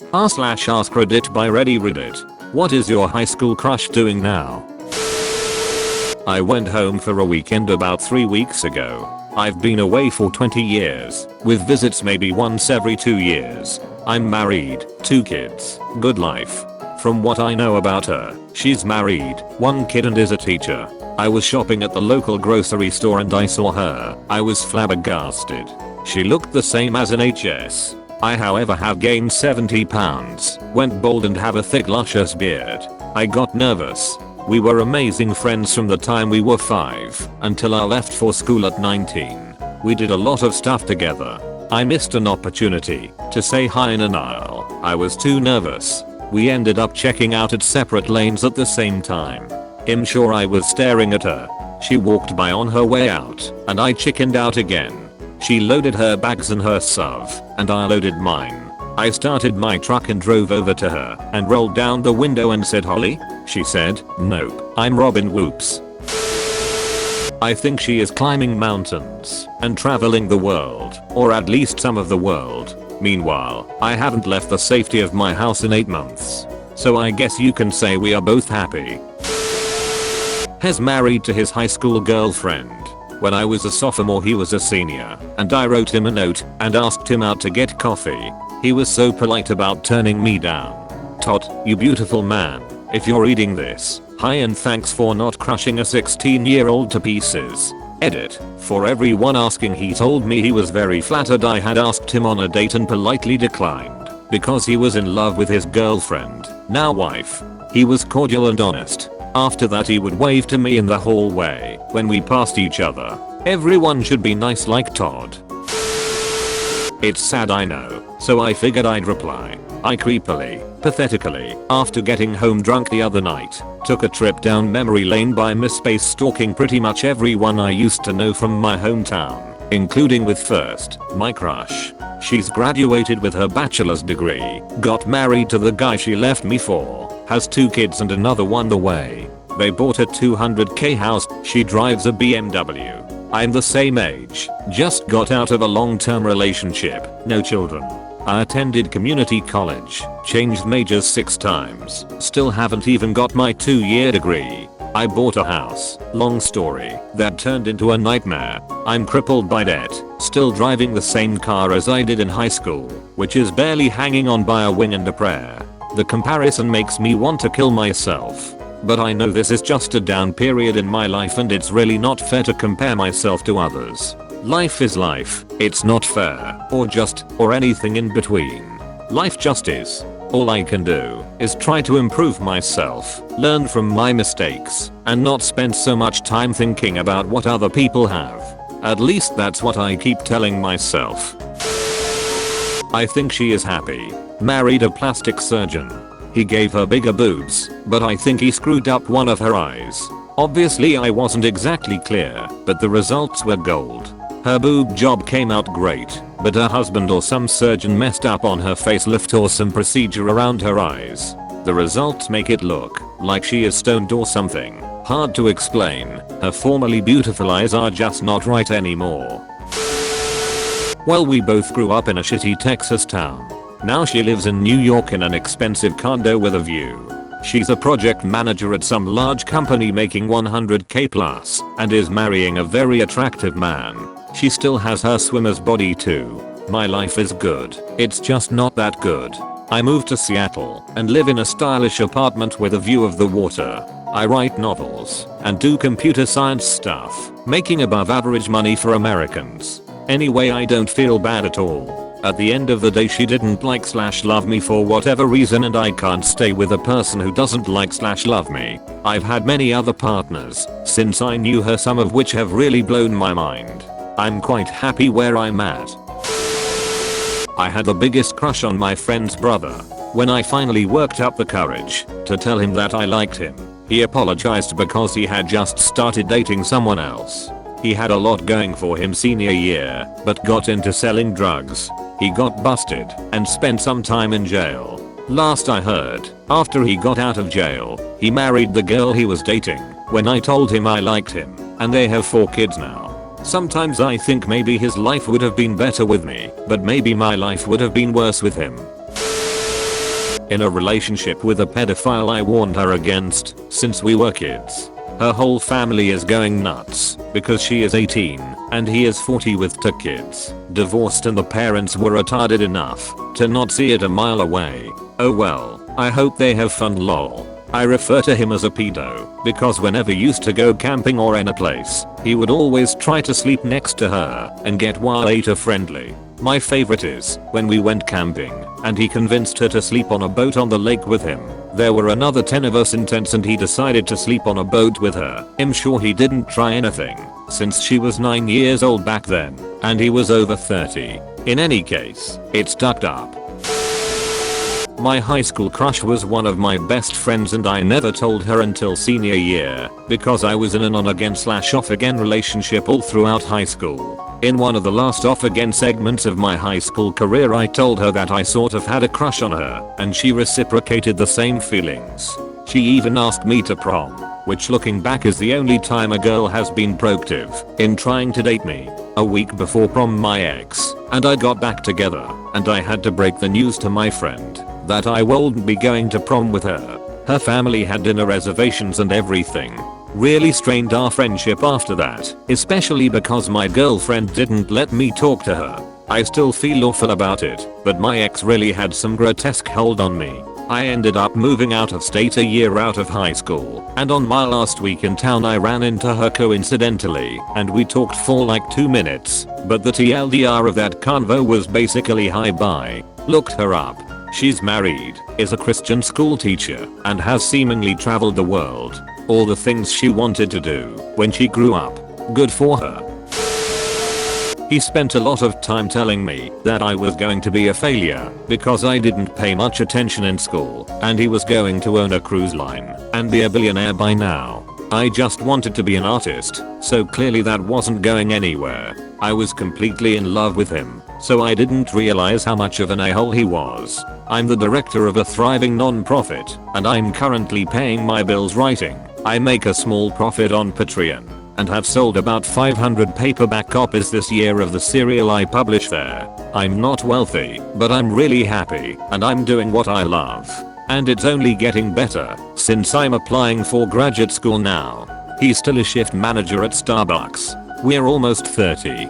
/AskReddit by Reddit. What is your high school crush doing now? I went home for a weekend about 3 weeks ago. I've been away for 20 years, with visits maybe once every 2 years. I'm married, 2 kids, good life. From what I know about her, she's married, 1 kid and is a teacher. I was shopping at the local grocery store and I saw her. I was flabbergasted. She looked the same as an HS. I however have gained 70 pounds, went bald and have a thick luscious beard. I got nervous. We were amazing friends from the time we were 5 until I left for school at 19. We did a lot of stuff together. I missed an opportunity to say hi in an aisle. I was too nervous. We ended up checking out at separate lanes at the same time. I'm sure I was staring at her. She walked by on her way out and I chickened out again. She loaded her bags in her SUV and I loaded mine. I started my truck and drove over to her and rolled down the window and said, "Holly?" She said, "Nope, I'm Robin Whoops." I think she is climbing mountains and traveling the world, or at least some of the world. Meanwhile, I haven't left the safety of my house in 8 months. So I guess you can say we are both happy. Has married to his high school girlfriend. When I was a sophomore he was a senior, and I wrote him a note and asked him out to get coffee. He was so polite about turning me down. Todd, you beautiful man, if you're reading this, hi and thanks for not crushing a 16-year-old to pieces. Edit. For everyone asking, he told me he was very flattered I had asked him on a date and politely declined because he was in love with his girlfriend, now wife. He was cordial and honest. After that he would wave to me in the hallway when we passed each other. Everyone should be nice like Todd. It's sad, I know, so I figured I'd reply. I creepily, pathetically, after getting home drunk the other night, took a trip down memory lane by misspaced stalking pretty much everyone I used to know from my hometown, including with first, my crush. She's graduated with her bachelor's degree, got married to the guy she left me for, has 2 kids and another one the way. They bought a 200k house, she drives a BMW. I'm the same age, just got out of a long-term relationship, no children. I attended community college, changed majors 6 times, still haven't even got my 2-year degree. I bought a house, long story, that turned into a nightmare. I'm crippled by debt, still driving the same car as I did in high school, which is barely hanging on by a wing and a prayer. The comparison makes me want to kill myself. But I know this is just a down period in my life and it's really not fair to compare myself to others. Life is life, it's not fair, or just, or anything in between. Life just is. All I can do is try to improve myself, learn from my mistakes, and not spend so much time thinking about what other people have. At least that's what I keep telling myself. I think she is happy. Married a plastic surgeon. He gave her bigger boobs, but I think he screwed up one of her eyes. Obviously I wasn't exactly clear, but the results were gold. Her boob job came out great, but her husband or some surgeon messed up on her facelift or some procedure around her eyes. The results make it look like she is stoned or something. Hard to explain. Her formerly beautiful eyes are just not right anymore. Well, we both grew up in a shitty Texas town. Now she lives in New York in an expensive condo with a view. She's a project manager at some large company making 100k plus and is marrying a very attractive man. She still has her swimmer's body too. My life is good. It's just not that good. I moved to Seattle and live in a stylish apartment with a view of the water. I write novels and do computer science stuff, making above average money for Americans. Anyway, I don't feel bad at all. At the end of the day she didn't like/love me for whatever reason and I can't stay with a person who doesn't like/love me. I've had many other partners since I knew her, some of which have really blown my mind. I'm quite happy where I'm at. I had the biggest crush on my friend's brother. When I finally worked up the courage to tell him that I liked him, he apologized because he had just started dating someone else. He had a lot going for him senior year, but got into selling drugs. He got busted and spent some time in jail. Last I heard, after he got out of jail, he married the girl he was dating when I told him I liked him, and they have 4 kids now. Sometimes I think maybe his life would have been better with me, but maybe my life would have been worse with him. in a relationship with a pedophile I warned her against since we were kids. Her whole family is going nuts because she is 18 and he is 40 with 2 kids, divorced, and the parents were retarded enough to not see it a mile away. Oh well, I hope they have fun lol. I refer to him as a pedo because whenever used to go camping or in a place, he would always try to sleep next to her and get water friendly. My favorite is when we went camping and he convinced her to sleep on a boat on the lake with him. There were another 10 of us in tents and he decided to sleep on a boat with her. I'm sure he didn't try anything since she was 9 years old back then and he was over 30. In any case, it stuck up. My high school crush was one of my best friends and I never told her until senior year because I was in an on-again/off again relationship all throughout high school. In one of the last off-again segments of my high school career I told her that I sort of had a crush on her and she reciprocated the same feelings. She even asked me to prom, which looking back is the only time a girl has been proactive in trying to date me. A week before prom my ex and I got back together and I had to break the news to my friend that I wouldn't be going to prom with her. Her family had dinner reservations and everything. Really strained our friendship after that, especially because my girlfriend didn't let me talk to her. I still feel awful about it, but my ex really had some grotesque hold on me. I ended up moving out of state a year out of high school, and on my last week in town I ran into her coincidentally, and we talked for like 2 minutes, but the TLDR of that convo was basically hi bye. Looked her up. She's married, is a Christian school teacher, and has seemingly traveled the world. All the things she wanted to do when she grew up. Good for her. He spent a lot of time telling me that I was going to be a failure because I didn't pay much attention in school and he was going to own a cruise line and be a billionaire by now. I just wanted to be an artist, so clearly that wasn't going anywhere. I was completely in love with him, so I didn't realize how much of an a-hole he was. I'm the director of a thriving non-profit, and I'm currently paying my bills writing. I make a small profit on Patreon, and have sold about 500 paperback copies this year of the serial I publish there. I'm not wealthy, but I'm really happy, and I'm doing what I love. And it's only getting better, since I'm applying for graduate school now. He's still a shift manager at Starbucks. We're almost 30.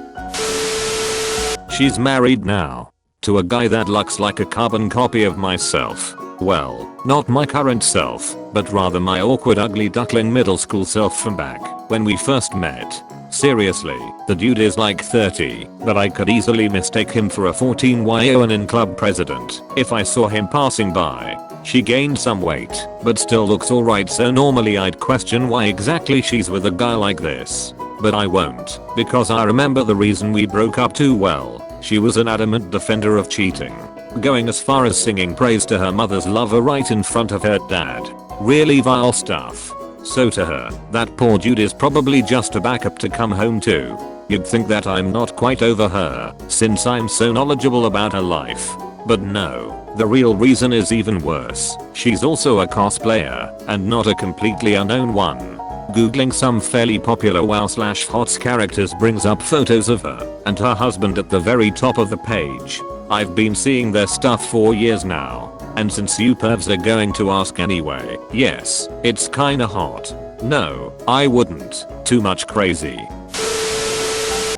She's married now. To a guy that looks like a carbon copy of myself. Well, not my current self, but rather my awkward ugly duckling middle school self from back when we first met. Seriously, the dude is like 30, but I could easily mistake him for a 14-year-old club president if I saw him passing by. She gained some weight, but still looks alright, so normally I'd question why exactly she's with a guy like this. But I won't, because I remember the reason we broke up too well. She was an adamant defender of cheating, going as far as singing praise to her mother's lover right in front of her dad. Really vile stuff. So to her, that poor dude is probably just a backup to come home to. You'd think that I'm not quite over her, since I'm so knowledgeable about her life. But no, the real reason is even worse. She's also a cosplayer, and not a completely unknown one. Googling some fairly popular WoW/HOTS characters brings up photos of her and her husband at the very top of the page. I've been seeing their stuff for years now, and since you pervs are going to ask anyway, yes, it's kinda hot. No, I wouldn't. Too much crazy.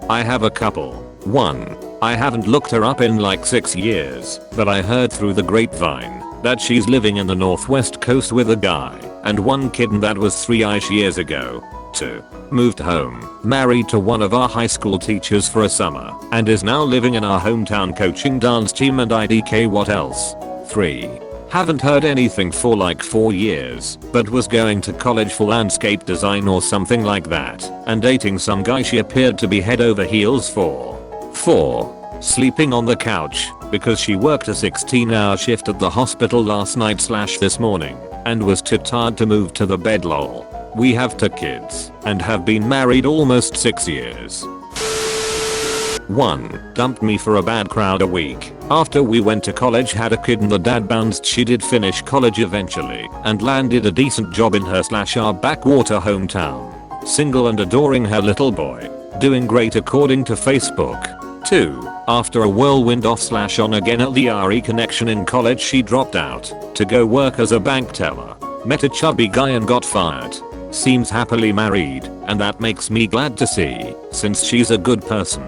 I have a couple. 1. I haven't looked her up in like 6 years, but I heard through the grapevine that she's living in the northwest coast with a guy and 1 kid, and that was 3-ish years ago. 2. Moved home, married to one of our high school teachers for a summer, and is now living in our hometown coaching dance team and IDK. What else? 3. Haven't heard anything for like 4 years, but was going to college for landscape design or something like that, and dating some guy she appeared to be head over heels for. 4. Sleeping on the couch, because she worked a 16-hour shift at the hospital last night/this morning, and was too tired to move to the bed lol. We have 2 kids, and have been married almost 6 years. 1. Dumped me for a bad crowd a week after we went to college, had a kid, and the dad bounced. She did finish college eventually, and landed a decent job in her/our backwater hometown. Single and adoring her little boy. Doing great according to Facebook. 2. After a whirlwind off/on again at the RE connection in college, she dropped out to go work as a bank teller. Met a chubby guy and got fired. Seems happily married, and that makes me glad to see, since she's a good person.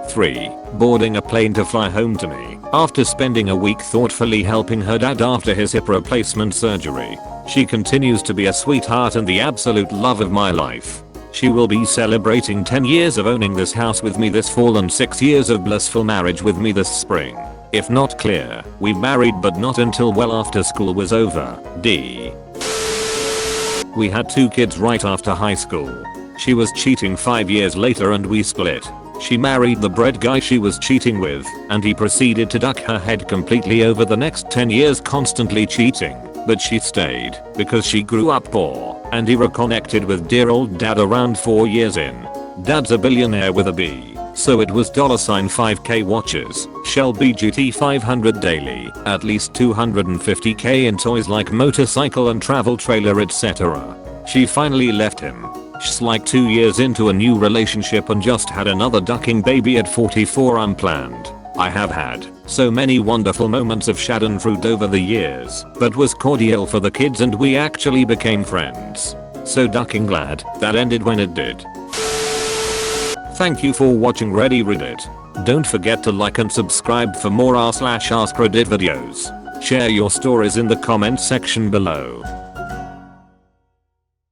3. Boarding a plane to fly home to me after spending a week thoughtfully helping her dad after his hip replacement surgery. She continues to be a sweetheart and the absolute love of my life. She will be celebrating 10 years of owning this house with me this fall and 6 years of blissful marriage with me this spring. If not clear, we married but not until well after school was over. D. We had 2 kids right after high school. She was cheating 5 years later and we split. She married the bread guy she was cheating with, and he proceeded to duck her head completely over the next 10 years constantly cheating. But she stayed because she grew up poor, and he reconnected with dear old dad around 4 years in. Dad's a billionaire with a B, so it was $5k watches, Shell BGT 500 daily, at least $250k in toys like motorcycle and travel trailer etc. She finally left him. She's like 2 years into a new relationship and just had another ducking baby at 44 unplanned. I have had so many wonderful moments of schadenfreude over the years, but was cordial for the kids and we actually became friends. So ducking glad that ended when it did. Thank you for watching Reddit. Don't forget to like and subscribe for more r/AskReddit videos. Share your stories in the comments section below.